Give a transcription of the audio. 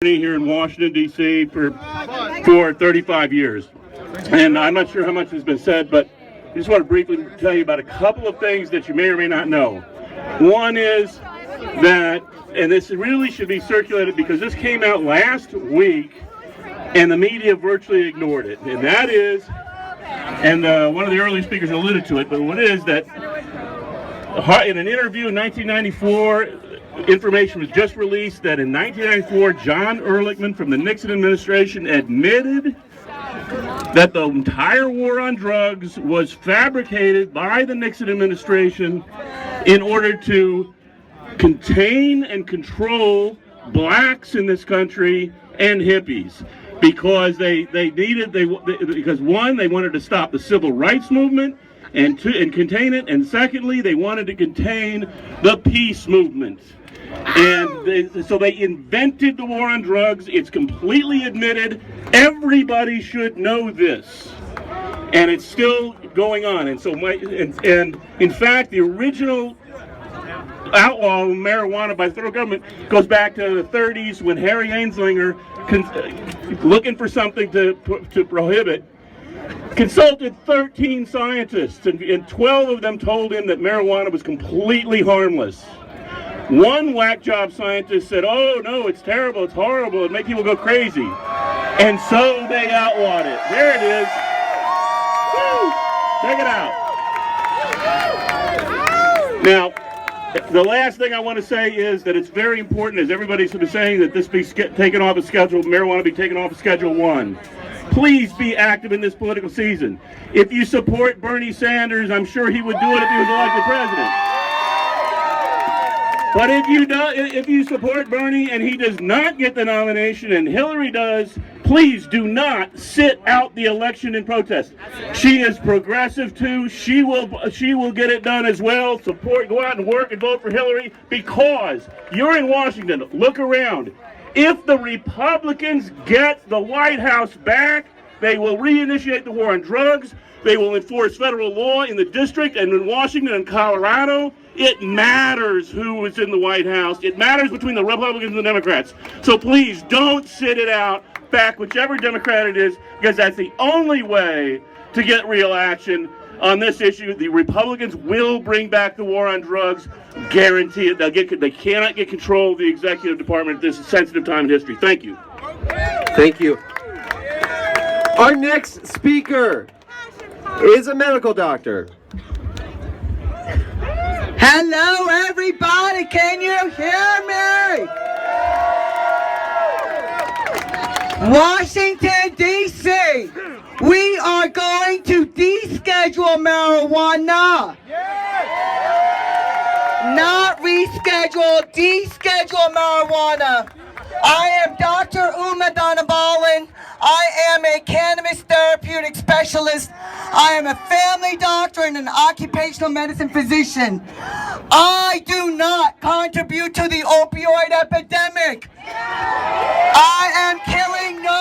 Here in Washington, D.C. for 35 years. And I'm not sure how much has been said, but I just want to briefly tell you about a couple of things that you may or may not know. One is that, and this really should be circulated because this came out last week and the media virtually ignored it. And that is, and one of the early speakers alluded to it, but what it is that in an interview in 1994, information was just released that in 1994, John Ehrlichman from the Nixon administration admitted that the entire war on drugs was fabricated by the Nixon administration in order to contain and control blacks in this country and hippies, because because one, they wanted to stop the civil rights movement and contain it, and secondly, they wanted to contain the peace movement. And so they invented the war on drugs. It's completely admitted. Everybody should know this, and it's still going on. And so, and in fact, the original outlaw of marijuana by the federal government goes back to the 30s when Harry Anslinger, looking for something to prohibit, consulted 13 scientists, and 12 of them told him that marijuana was completely harmless. One whack job scientist said, "Oh no, it's terrible, it's horrible, it makes people go crazy." And so they outlawed it. There it is. Woo! Check it out. Now, the last thing I want to say is that it's very important, as everybody's been saying, that this be taken off of schedule, marijuana be taken off of Schedule 1. Please be active in this political season. If you support Bernie Sanders, I'm sure he would do it if he was elected president. But if you support Bernie and he does not get the nomination and Hillary does, please do not sit out the election in protest. She is progressive too. She will get it done as well. Go out and work and vote for Hillary, because you're in Washington. Look around. If the Republicans get the White House back, they will reinitiate the war on drugs. They will enforce federal law in the district and in Washington and Colorado. It matters who is in the White House. It matters between the Republicans and the Democrats. So please don't sit it out, back whichever Democrat it is, because that's the only way to get real action on this issue. The Republicans will bring back the war on drugs. Guarantee it. They cannot get control of the executive department at this sensitive time in history. Thank you. Thank you. Our next speaker is a medical doctor. Hello, everybody. Can you hear me? Washington, D.C. We are going to deschedule marijuana. Not reschedule, deschedule marijuana. I am Dr. Uma Donabalan. I am a cannabis therapeutic specialist. I am a family doctor and an occupational medicine physician. I do not contribute to the opioid epidemic. I am killing no